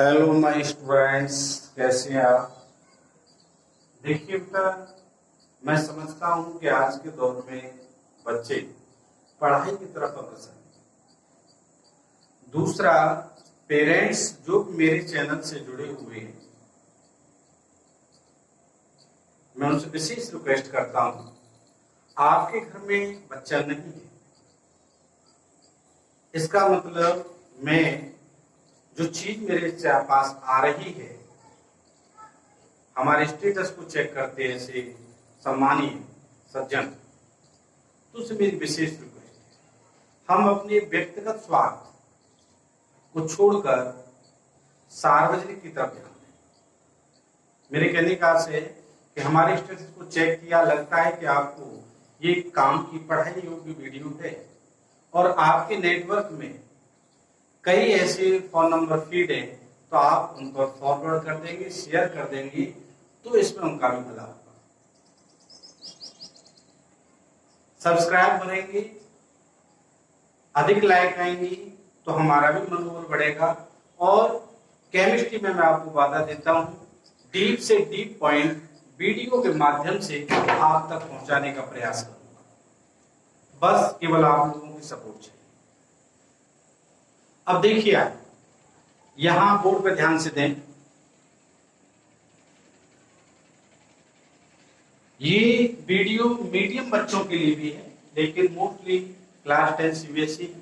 Hello my students, कैसे हैं आप। देखिए बेटा, मैं समझता हूँ कि आज के दौर में बच्चे पढ़ाई की तरफ अग्रसर हैं। दूसरा, पेरेंट्स जो मेरे चैनल से जुड़े हुए हैं, मैं उनसे विशेष रिक्वेस्ट करता हूँ, आपके घर में बच्चा नहीं है, इसका मतलब मैं जो चीज मेरे पास आ रही है, हमारे स्टेटस को चेक करते हैं ऐसे सम्मानीय सज्जन, तो उससे मेरी विशेष रिक्वेस्ट है, हम अपने व्यक्तिगत स्वार्थ को छोड़कर सार्वजनिक की तरफ ध्यान दें। मेरे कहने का अर्थ है कि हमारे स्टेटस को चेक किया, लगता है कि आपको ये काम की पढ़ाई योग्य वीडियो है और आपके नेटवर्क में कई ऐसे फोन नंबर फीड है, तो आप उन पर फॉरवर्ड कर देंगे, शेयर कर देंगे, तो इसमें उनका भी भला होगा। सब्सक्राइब बढ़ेंगे, अधिक लाइक आएंगी, तो हमारा भी मनोबल बढ़ेगा। और केमिस्ट्री में मैं आपको वादा देता हूं, डीप से डीप पॉइंट वीडियो के माध्यम से आप तक पहुंचाने का प्रयास करूंगा। बस केवल आप लोगों की सपोर्ट चाहिए। अब देखिए, आप यहां बोर्ड पे ध्यान से दें। ये वीडियो मीडियम बच्चों के लिए भी है, लेकिन मोस्टली क्लास 10 सीबीएसई।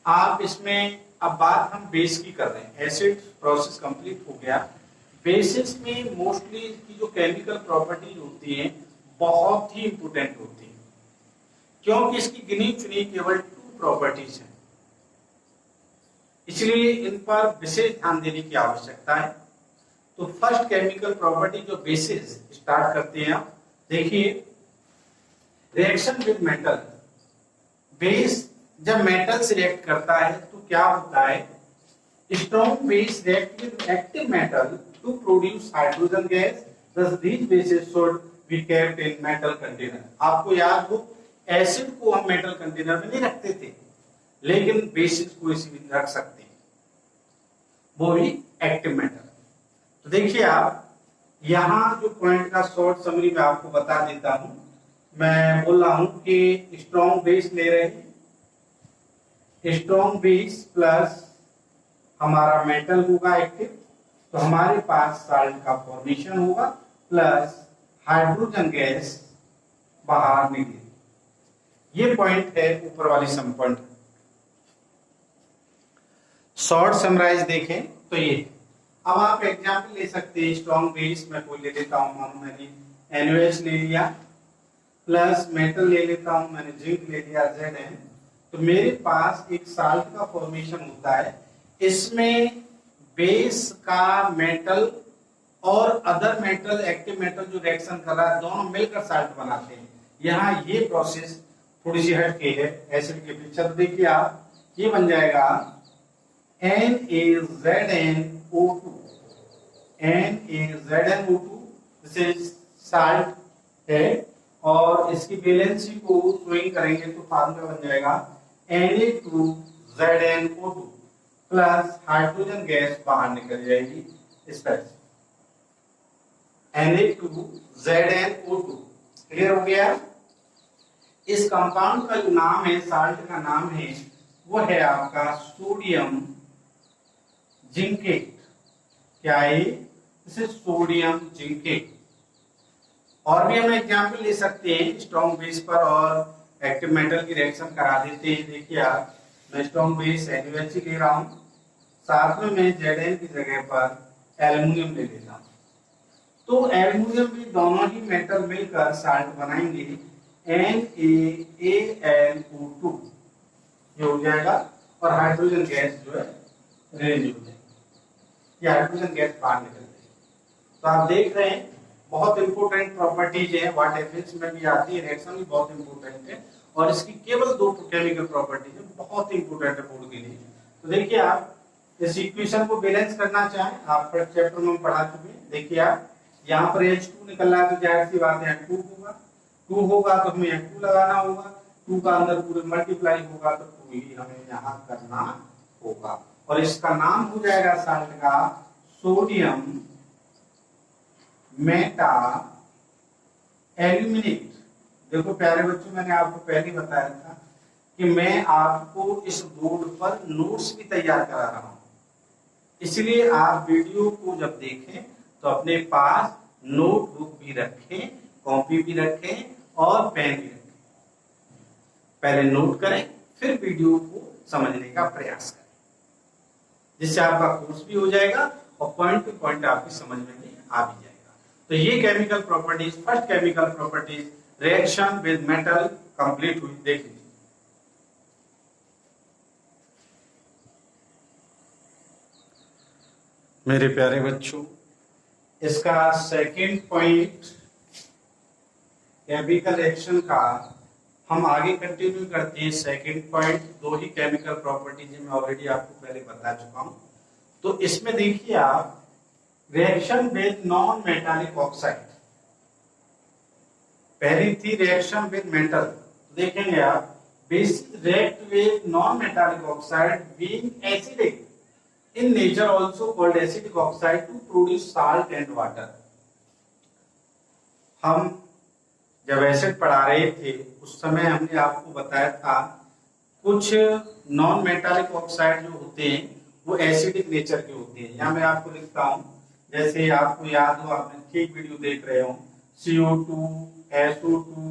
आप इसमें, अब बात हम बेस की कर रहे हैं, एसिड प्रोसेस कंप्लीट हो गया। बेसिस में मोस्टली इसकी जो केमिकल प्रॉपर्टीज होती हैं बहुत ही इंपोर्टेंट होती है, क्योंकि इसकी गिनी चुनी केवल 2 प्रॉपर्टीज हैं, इसलिए इन पर विशेष ध्यान देने की आवश्यकता है। तो फर्स्ट केमिकल प्रॉपर्टी जो बेसिस स्टार्ट करते हैं आप, देखिए, रिएक्शन विद मेटल। बेस जब मेटल से रिएक्ट करता है तो क्या होता है, strong base react with active metal to produce hydrogen gas, thus these bases should be kept in metal container। आपको याद हो, एसिड को हम मेटल कंटेनर में नहीं रखते थे, लेकिन बेसिस को इसी रख सकते हैं, वो भी एक्टिव मेटल। तो देखिए आप, यहां जो पॉइंट का शॉर्ट समरी में आपको बता देता हूं। मैं बोल रहा हूं कि स्ट्रॉन्ग बेस ले रहे हैं, स्ट्रॉन्ग बेस प्लस हमारा मेटल होगा एक्टिव, तो हमारे पास साल्ट का फॉर्मेशन होगा प्लस हाइड्रोजन गैस बाहर निकलेगी। ये पॉइंट है ऊपर वाली सम पॉइंट। शॉर्ट समराइज देखें तो ये, अब आप एग्जाम्पल ले सकते हैं। स्ट्रॉन्ग बेस मैं कोई ले लेता हूं, मानो मैंने NaOH ले लिया, प्लस मेटल ले लेता हूं, मैंने जिंक ले लिया Zn, तो मेरे पास एक साल्ट का फॉर्मेशन होता है। इसमें बेस का मेटल और अदर मेटल, एक्टिव मेटल जो रिएक्शन कर रहा है, दोनों मिलकर साल्ट बनाते हैं। यहाँ ये प्रोसेस थोड़ी सी हटके है एसिड के पिक्चर। देखिए आप, ये बन जाएगा NaZnO2, NaZnO2 साल्ट है, और इसकी वैलेंसी को स्विंग करेंगे तो फार्मूला बन जाएगा Na2ZnO2 प्लस हाइड्रोजन गैस बाहर निकल जाएगी इस तरह से, Na2ZnO2। क्लियर हो गया। इस कंपाउंड का जो नाम है, साल्ट का नाम है, वो है आपका सोडियम जिंकेट। क्या है? इसे सोडियम जिंकेट। और भी हम एग्जाम्पल ले सकते हैं स्ट्रॉन्ग बेस पर और एक्टिव मेटल की रिएक्शन करा देते हैं। देखिए आप, मैं स्ट्रॉन्ग बेस NaOH ले रहा हूं, साथ में मैं Zn की जगह पर एल्युमिनियम ले लेता हूं, तो एल्युमिनियम भी दोनों ही मेटल मिलकर साल्ट बनाएंगे NaAlO2, ये हो जाएगा, और हाइड्रोजन गैस जो है रिलीज हो जाएगी, ये हाइड्रोजन गैस बाहर निकल जाएगी। तो आप देख रहे हैं, बहुत इंपोर्टेंट प्रॉपर्टीज है, वाट एफिक्स में भी आती है, रिएक्शन भी बहुत इंपोर्टेंट है, और इसकी केवल 2 केमिकल प्रॉपर्टीज है, बहुत इंपोर्टेंट है बोर्ड के लिए। तो देखिए आप, इस इक्वेशन को बैलेंस करना चाहें, आप फर्स्ट चैप्टर में पढ़ा चुके हैं। देखिए आप, यहाँ पर H2 निकल रहा है, तो जाहिर सी बात है 2 होगा, 2 होगा तो हमें H2 लगाना होगा, 2 का अंदर पूरे मल्टीप्लाई होगा तो 2 ही हमें यहाँ करना होगा। और इसका नाम हो जाएगा साल्ट का सोडियम मेटा एल्यूमिनेट। देखो प्यारे बच्चों, मैंने आपको पहले बताया था कि मैं आपको इस बोर्ड पर नोट्स भी तैयार करा रहा हूं, इसलिए आप वीडियो को जब देखें तो अपने पास नोटबुक भी रखें, कॉपी भी रखें और पेन भी रखें। पहले नोट करें, फिर वीडियो को समझने का प्रयास करें, जिससे आपका कोर्स भी हो जाएगा और पॉइंट टू पॉइंट आपकी समझ में भी आ भी जाएगा। तो ये chemical properties, first chemical properties reaction with metal complete हुई। देख लीजिए, मेरे प्यारे बच्चों, इसका सेकंड पॉइंट केमिकल रिएक्शन का हम आगे कंटिन्यू करते हैं। सेकंड पॉइंट, दो ही केमिकल प्रॉपर्टीज मैं ऑलरेडी आपको पहले बता चुका हूं। तो इसमें देखिए आप, reaction with non metallic oxide, पहली थी रिएक्शन विद मेटल, देखेंगे आप basis react with non metallic oxide being acidic in nature also called acidic oxide to produce salt and water। हम जब एसिड पढ़ा रहे थे उस समय हमने आपको बताया था कुछ नॉन मेटालिक ऑक्साइड जो होते हैं वो एसिडिक नेचर के होते हैं। यहाँ मैं आपको लिखता हूँ, जैसे आपको याद हो, आपने ठीक वीडियो देख रहे हो, CO2, SO2,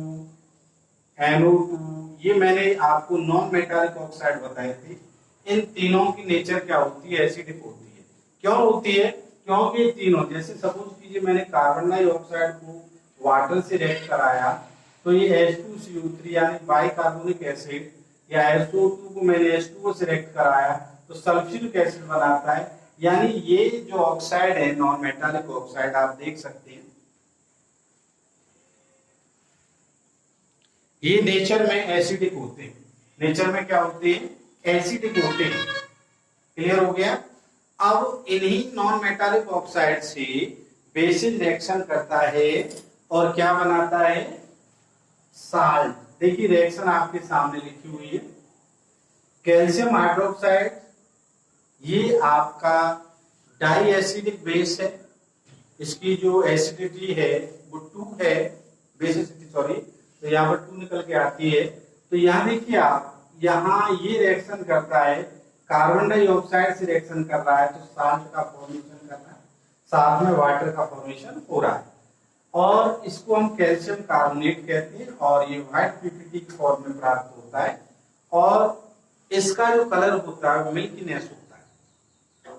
NO2, ये मैंने आपको नॉन मेटालिक ऑक्साइड बताए थे। इन तीनों की नेचर क्या होती है? एसिडिक होती है। क्यों होती है? क्योंकि तीनों, जैसे सपोज कीजिए मैंने कार्बन डाइऑक्साइड को वाटर से रिएक्ट कराया तो ये H2CO3 यानी बाइकार्बोनिक एसिड, या SO2 को मैंने H2O से रिएक्ट कराया तो सल्फ्यूरिक एसिड बनाता है। यानी ये जो ऑक्साइड है नॉन मेटालिक ऑक्साइड, आप देख सकते हैं ये नेचर में एसिडिक होते हैं। नेचर में क्या होते हैं? एसिडिक होते हैं। क्लियर हो गया? अब इन्हीं नॉन मेटालिक ऑक्साइड से बेसिस रिएक्शन करता है और क्या बनाता है? साल्ट। देखिए रिएक्शन आपके सामने लिखी हुई है। कैल्शियम हाइड्रोक्साइड, ये आपका डाई एसिडिक बेस है, इसकी जो एसिडिटी है वो 2 है, बेसिसिटी सॉरी, तो यहाँ पर 2 निकल के आती है। तो यहाँ देखिए आप, यहाँ ये रिएक्शन करता है, कार्बन डाइऑक्साइड से रिएक्शन कर रहा है तो साल्ट का फॉर्मेशन कर रहा है, साथ में वाटर का फॉर्मेशन हो रहा है, और इसको हम कैल्शियम कार्बोनेट कहते हैं और ये व्हाइट पीपीटी के फॉर्म में प्राप्त होता है और इसका जो कलर होता है वो मिल्कीनेस होता है।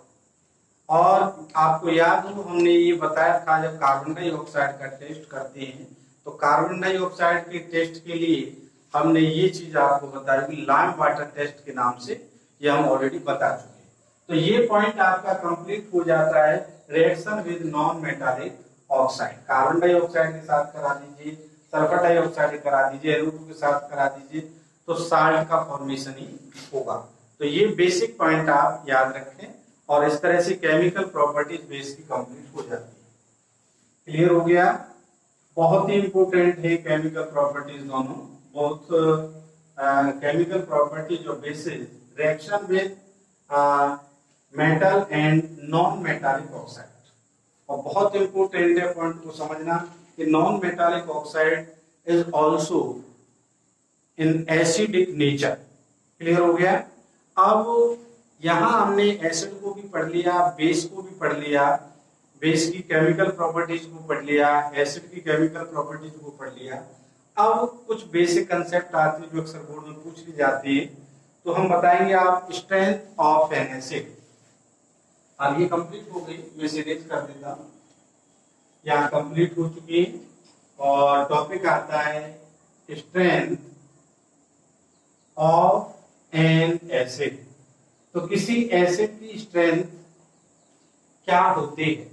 और आपको याद हो, हमने ये बताया था जब कार्बन डाइऑक्साइड का टेस्ट करते हैं तो कार्बन डाइऑक्साइड के टेस्ट के लिए हमने ये चीज आपको बताया कि लाइम वाटर टेस्ट के नाम से, ये हम ऑलरेडी बता चुके हैं। तो ये पॉइंट आपका कंप्लीट हो जाता है reaction with non metallic oxide. Carbon dioxide के साथ करा दीजिए, सल्फर डाइऑक्साइड करा दीजिए, NO2 के साथ करा दीजिए तो साल्ट का फॉर्मेशन ही होगा। तो ये बेसिक पॉइंट आप याद रखें और इस तरह से केमिकल प्रॉपर्टीज बेस की कंप्लीट हो जाती है। क्लियर हो गया? बहुत ही इंपॉर्टेंट है केमिकल प्रॉपर्टीज दोनों, both chemical properties of bases, reaction with metal and non-metallic oxide। और बहुत इंपॉर्टेंट है पॉइंट को समझना कि non metallic oxide is also in acidic nature. Clear हो गया? अब यहाँ हमने एसिड को भी पढ़ लिया, बेस को भी पढ़ लिया, बेस की केमिकल प्रॉपर्टीज को पढ़ लिया, एसिड की केमिकल प्रॉपर्टीज को पढ़ लिया। अब कुछ बेसिक कंसेप्ट आते हैं जो अक्सर बोर्ड में पूछ ली जाती है, तो हम बताएंगे आप स्ट्रेंथ ऑफ एन एसिड। अब ये कंप्लीट हो गई, मैं सीरीज कर देता हूं, यहाँ कंप्लीट हो चुकी है और टॉपिक आता है स्ट्रेंथ ऑफ एन एसिड। तो किसी एसिड की स्ट्रेंथ क्या होती है?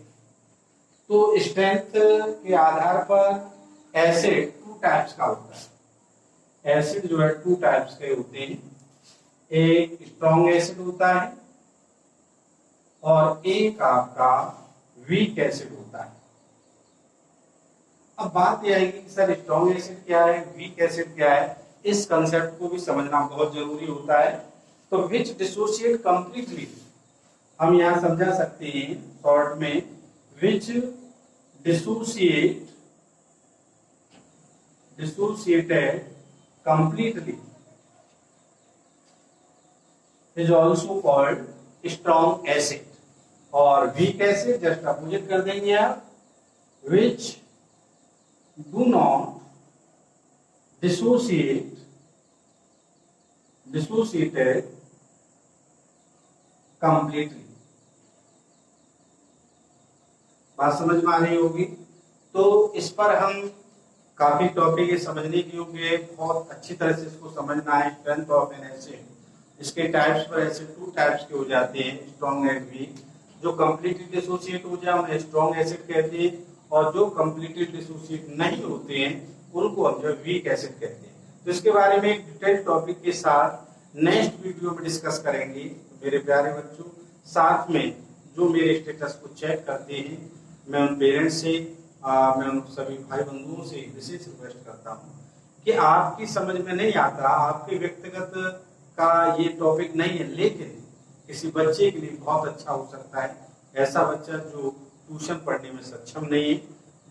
तो स्ट्रेंथ के आधार पर एसिड 2 टाइप्स का होता है। एसिड जो है 2 टाइप्स के होते हैं, एक स्ट्रॉन्ग एसिड होता है और एक आपका वीक एसिड होता है। अब बात यह आएगी कि सर स्ट्रॉन्ग एसिड क्या है, वीक एसिड क्या है, इस कंसेप्ट को भी समझना बहुत जरूरी होता है। तो विच डिसोशिएट कंप्लीटली हम यहाँ समझा सकते हैं शॉर्ट में, विच dissociated completely is also called strong acid, और weak acid जस्ट अपोजिट कर देंगे आप, which do not dissociated completely। बात समझ में आ रही होगी। तो इस पर हम काफी टॉपिक है समझने के लिए, बहुत अच्छी तरह से इसको समझना है। स्ट्रेंथ ऑफ एन एसिड, इसके टाइप्स पर एसिड 2 टाइप्स के हो जाते हैं, स्ट्रॉन्ग एंड वीक। जो कंप्लीटली डिसोसिएट हो जाए उन्हें स्ट्रॉन्ग एसिड कहते हैं, और जो कंप्लीटली डिसोसिएट नहीं होते हैं उनको हम जो वीक एसिड कहते हैं। तो इसके बारे में एक डिटेल टॉपिक के साथ नेक्स्ट वीडियो में डिस्कस करेंगे मेरे प्यारे बच्चों। साथ में जो मेरे स्टेटस को चेक करते हैं, मैं उन पेरेंट्स से, मैं उन सभी भाई बंधुओं से विशेष रिक्वेस्ट करता हूँ कि आपकी समझ में नहीं आता, आपके व्यक्तिगत का ये टॉपिक नहीं है, लेकिन किसी बच्चे के लिए बहुत अच्छा हो सकता है। ऐसा बच्चा जो ट्यूशन पढ़ने में सक्षम नहीं है,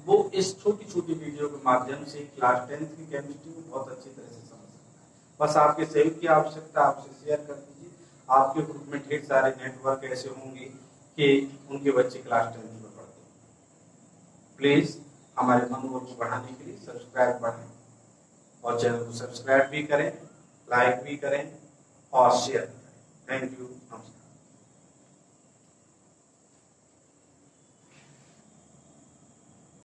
वो इस छोटी छोटी वीडियो के माध्यम से क्लास 10th की केमिस्ट्री को बहुत अच्छी तरह से समझ सकता है। बस आपके सहयोग की आवश्यकता, आपसे शेयर कर दीजिए। आपके ग्रुप में ढेर सारे नेटवर्क ऐसे होंगे कि उनके बच्चे क्लास 10th में पढ़ते हैं। प्लीज हमारे मनोबल को बढ़ाने के लिए सब्सक्राइब बढ़ाएं, और चैनल को सब्सक्राइब भी करें, लाइक भी करें और शेयर करें। थैंक यू, नमस्कार।